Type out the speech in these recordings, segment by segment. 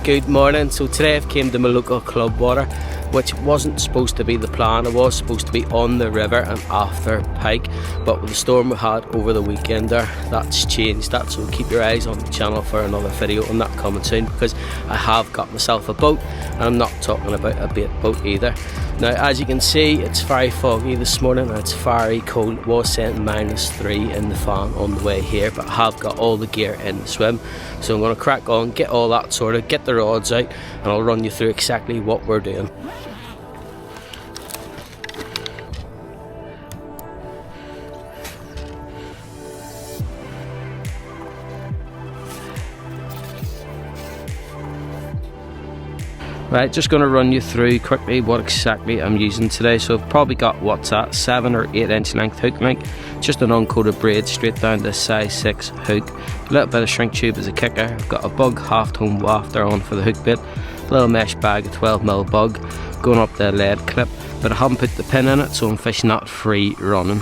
Good morning. So today I've came to my local club water, which wasn't supposed to be the plan. I was supposed to be on the river and after pike, but with the storm we had over the weekend there, that's changed that. So keep your eyes on the channel for another video on that coming soon, because I have got myself a boat, and I'm not talking about a bait boat either. Now, as you can see, it's very foggy this morning and it's very cold. It was saying -3 in the fan on the way here, but I have got all the gear in the swim. So I'm going to crack on, get all that sorted, get the rods out, and I'll run you through exactly what we're doing. Right, just going to run you through quickly what exactly I'm using today. So I've probably got what's that, 7 or 8 inch length hook length, just an uncoated braid straight down to size 6 hook, a little bit of shrink tube as a kicker. I've got a bug half-tone wafter on for the hook bit, a little mesh bag, a 12mm bug going up the lead clip, but I haven't put the pin in it, so I'm fishing that free running.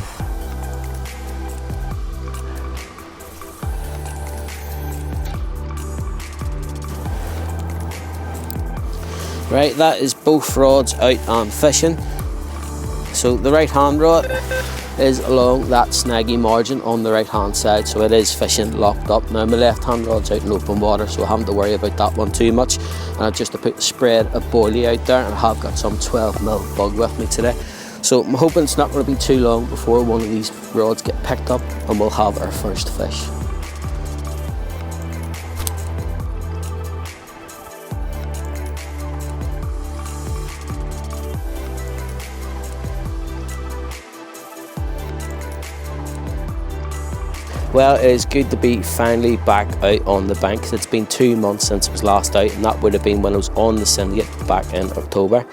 Right, that is both rods out and fishing. So the right hand rod is along that snaggy margin on the right hand side, so it is fishing locked up. Now my left hand rod's out in open water, so I haven't to worry about that one too much. And I've just to put the spread of boilie out there, and I have got some 12mm bug with me today. So I'm hoping it's not going to be too long before one of these rods get picked up and we'll have our first fish. Well, it is good to be finally back out on the bank. It's been 2 months since I was last out, and that would have been when I was on the syndicate back in October.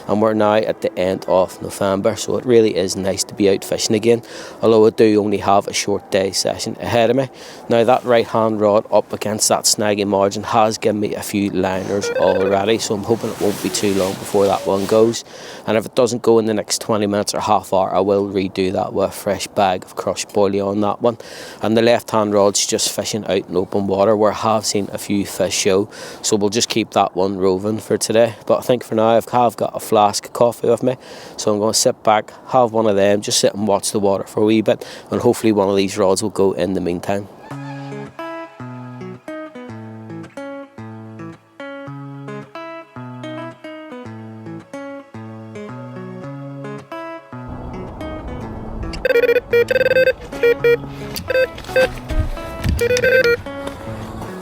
And we're now at the end of November, so it really is nice to be out fishing again, although I do only have a short day session ahead of me. Now that right hand rod up against that snaggy margin has given me a few liners already, so I'm hoping it won't be too long before that one goes. And if it doesn't go in the next 20 minutes or half hour, I will redo that with a fresh bag of crushed boilie on that one. And the left hand rod's just fishing out in open water, where I have seen a few fish show, so we'll just keep that one roving for today. But I think for now I've got a flask of coffee with me, so I'm going to sit back, have one of them, just sit and watch the water for a wee bit, and hopefully one of these rods will go in the meantime.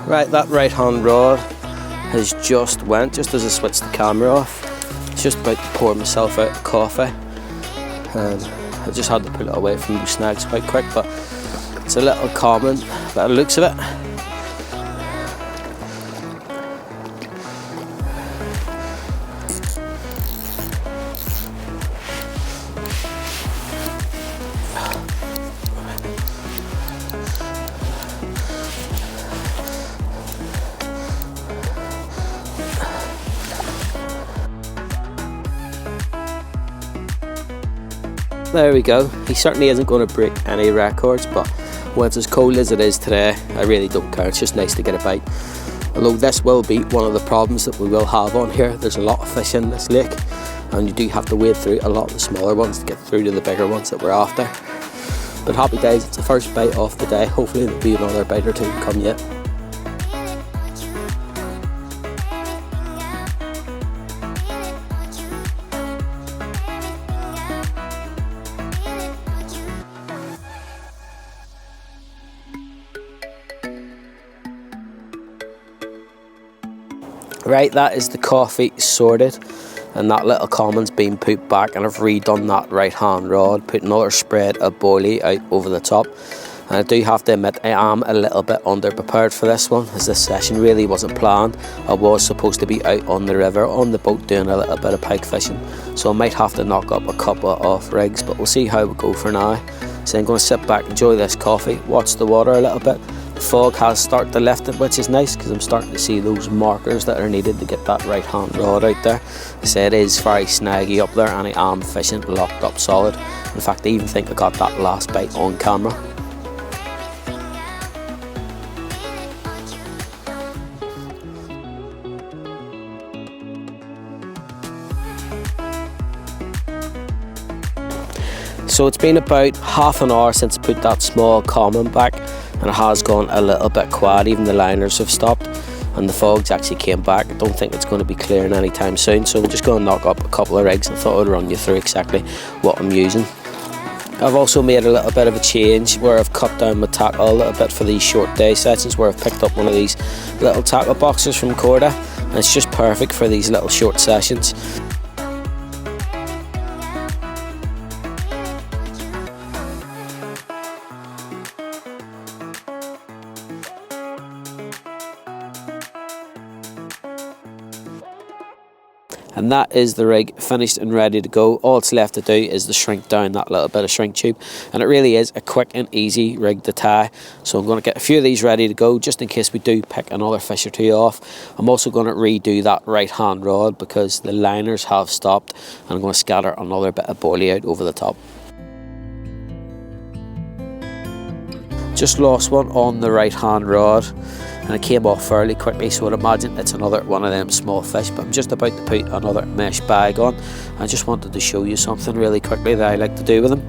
Right, that right hand rod has just went, just as I switched the camera off. Just about to pour myself out a coffee, and I just had to put it away from those snags quite quick, but it's a little common by the looks of it. There we go. He certainly isn't going to break any records, but when it's as cold as it is today, I really don't care. It's just nice to get a bite. Although this will be one of the problems that we will have on here. There's a lot of fish in this lake, and you do have to wade through a lot of the smaller ones to get through to the bigger ones that we're after. But happy days, it's the first bite of the day. Hopefully there'll be another bite or two to come yet. Right, that is the coffee sorted, and that little common's been put back, and I've redone that right hand rod, put another spread of boilie out over the top. And I do have to admit I am a little bit underprepared for this one, as this session really wasn't planned. I was supposed to be out on the river on the boat doing a little bit of pike fishing, so I might have to knock up a couple of rigs, but we'll see how we go for now. So I'm going to sit back, enjoy this coffee, watch the water a little bit. The fog has started to lift it, which is nice because I'm starting to see those markers that are needed to get that right hand rod out there. I say it is very snaggy up there, and I am fishing locked up solid. In fact, I even think I got that last bite on camera. So it's been about half an hour since I put that small comment back, and it has gone a little bit quiet. Even the liners have stopped and the fog's actually came back. I don't think it's going to be clearing anytime soon, so I'm just going to knock up a couple of rigs. I thought I'd run you through exactly what I'm using. I've also made a little bit of a change where I've cut down my tackle a little bit for these short day sessions, where I've picked up one of these little tackle boxes from Corda, and it's just perfect for these little short sessions. And that is the rig finished and ready to go. All it's left to do is to shrink down that little bit of shrink tube, and it really is a quick and easy rig to tie. So I'm going to get a few of these ready to go just in case we do pick another fish or two off. I'm also going to redo that right hand rod because the liners have stopped, and I'm going to scatter another bit of boilie out over the top. Just lost one on the right hand rod, and it came off fairly quickly, so I'd imagine it's another one of them small fish. But I'm just about to put another mesh bag on. I just wanted to show you something really quickly that I like to do with them.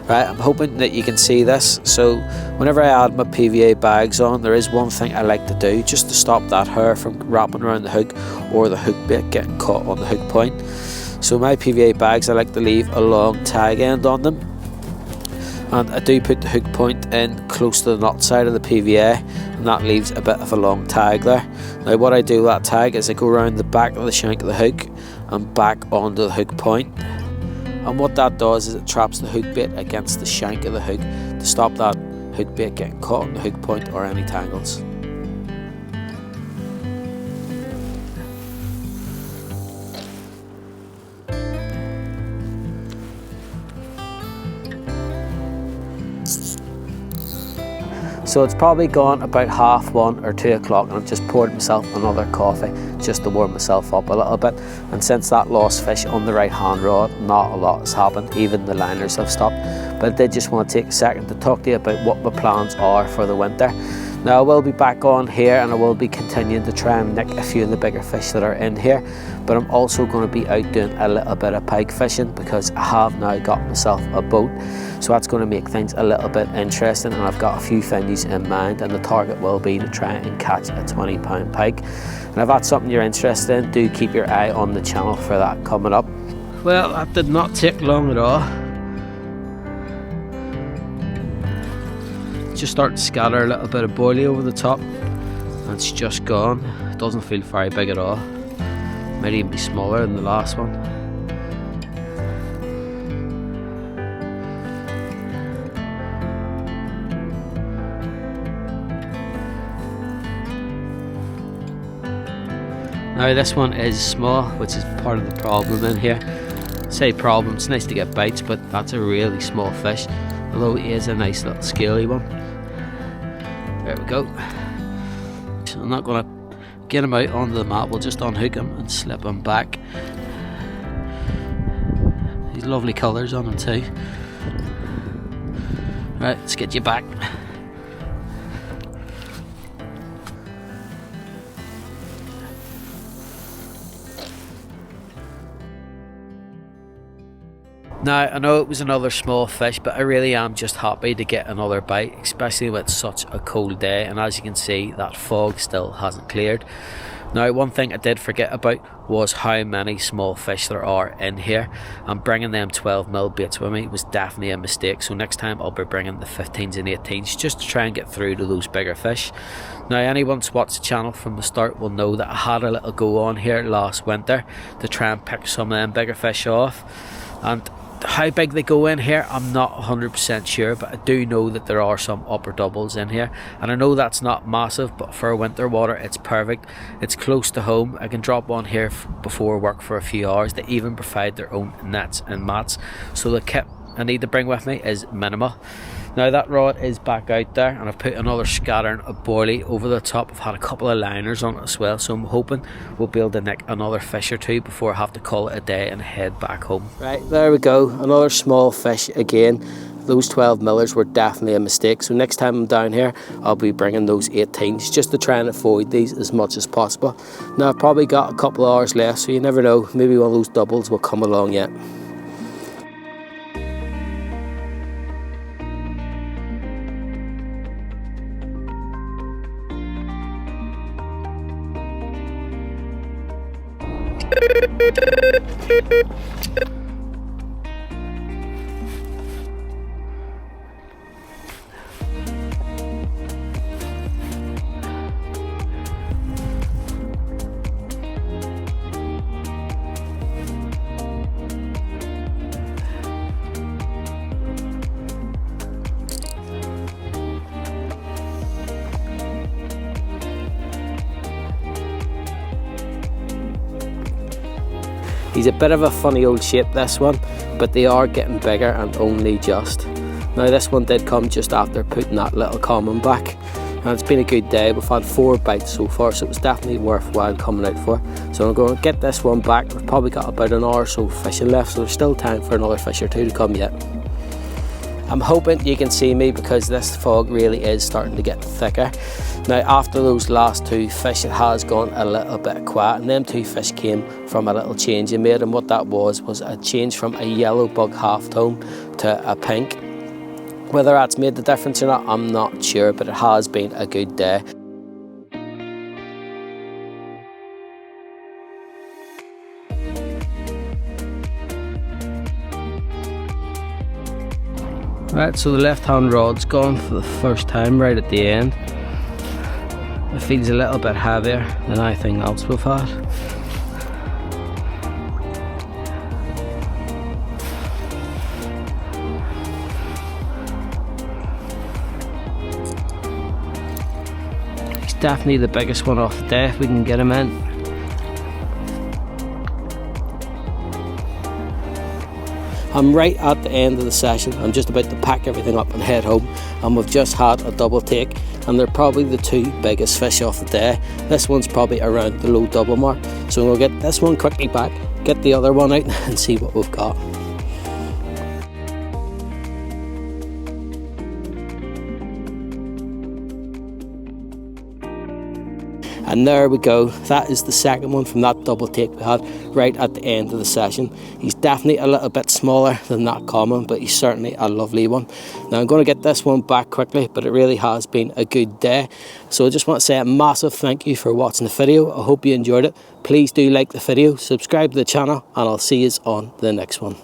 Right, I'm hoping that you can see this. So whenever I add my PVA bags on, there is one thing I like to do just to stop that hair from wrapping around the hook or the hook bit getting caught on the hook point. So my PVA bags, I like to leave a long tag end on them, and I do put the hook point in close to the nut side of the PVA, and that leaves a bit of a long tag there. Now what I do with that tag is I go around the back of the shank of the hook and back onto the hook point, and what that does is it traps the hook bait against the shank of the hook to stop that hook bait getting caught on the hook point or any tangles. So it's probably gone about 1:30 or 2 o'clock, and I've just poured myself another coffee just to warm myself up a little bit. And since that lost fish on the right hand rod, not a lot has happened, even the liners have stopped. But I did just want to take a second to talk to you about what my plans are for the winter. Now I will be back on here, and I will be continuing to try and nick a few of the bigger fish that are in here, but I'm also going to be out doing a little bit of pike fishing because I have now got myself a boat. So that's going to make things a little bit interesting, and I've got a few venues in mind, and the target will be to try and catch a 20-pound pike. And if that's something you're interested in, do keep your eye on the channel for that coming up. Well, that did not take long at all. Just start to scatter a little bit of boilie over the top, and it's just gone. It doesn't feel very big at all. Might even be smaller than the last one. Now this one is small, which is part of the problem in here. I say problem, it's nice to get bites, but that's a really small fish, although he is a nice little scaly one. There we go. So I'm not going to get him out onto the mat, we'll just unhook him and slip him back. These lovely colours on him too. Right, let's get you back. Now, I know it was another small fish, but I really am just happy to get another bite, especially with such a cold day, and as you can see, that fog still hasn't cleared. Now, one thing I did forget about was how many small fish there are in here, and bringing them 12mm baits with me was definitely a mistake, so next time I'll be bringing the 15s and 18s just to try and get through to those bigger fish. Now, anyone who's watched the channel from the start will know that I had a little go on here last winter to try and pick some of them bigger fish off, and How big they go in here, I'm not 100% sure, but I do know that there are some upper doubles in here, and I know that's not massive, but for winter water it's perfect. It's close to home. I can drop one here before work for a few hours. They even provide their own nets and mats, so the kit I need to bring with me is minimal. Now that rod is back out there, and I've put another scattering of boilie over the top. I've had a couple of liners on it as well, so I'm hoping we'll be able to nick another fish or two before I have to call it a day and head back home. Right, there we go, another small fish again. Those 12 millers were definitely a mistake, so next time I'm down here I'll be bringing those 18s just to try and avoid these as much as possible. Now I've probably got a couple of hours left, so you never know, maybe one of those doubles will come along yet. He's a bit of a funny old shape, this one, but they are getting bigger and only just. Now this one did come just after putting that little common back, and it's been a good day. We've had 4 bites so far, so it was definitely worthwhile coming out for. So I'm going to get this one back. We've probably got about an hour or so fishing left, so there's still time for another fish or two to come yet. I'm hoping you can see me because this fog really is starting to get thicker. Now after those last 2 fish, it has gone a little bit quiet, and them 2 fish came from a little change I made, and what that was a change from a yellow bug half tone to a pink. Whether that's made the difference or not, I'm not sure, but it has been a good day. Right, so the left hand rod's gone for the first time right at the end. It feels a little bit heavier than anything else we've had. He's definitely the biggest one off the day if we can get him in. I'm right at the end of the session. I'm just about to pack everything up and head home, and we've just had a double take, and they're probably the 2 biggest fish off the day. This one's probably around the low double mark, so we'll get this one quickly back, get the other one out and see what we've got. And there we go, that is the second one from that double take we had right at the end of the session. He's definitely a little bit smaller than that common, but he's certainly a lovely one. Now I'm going to get this one back quickly, but it really has been a good day. So I just want to say a massive thank you for watching the video. I hope you enjoyed it. Please do like the video, subscribe to the channel, and I'll see you on the next one.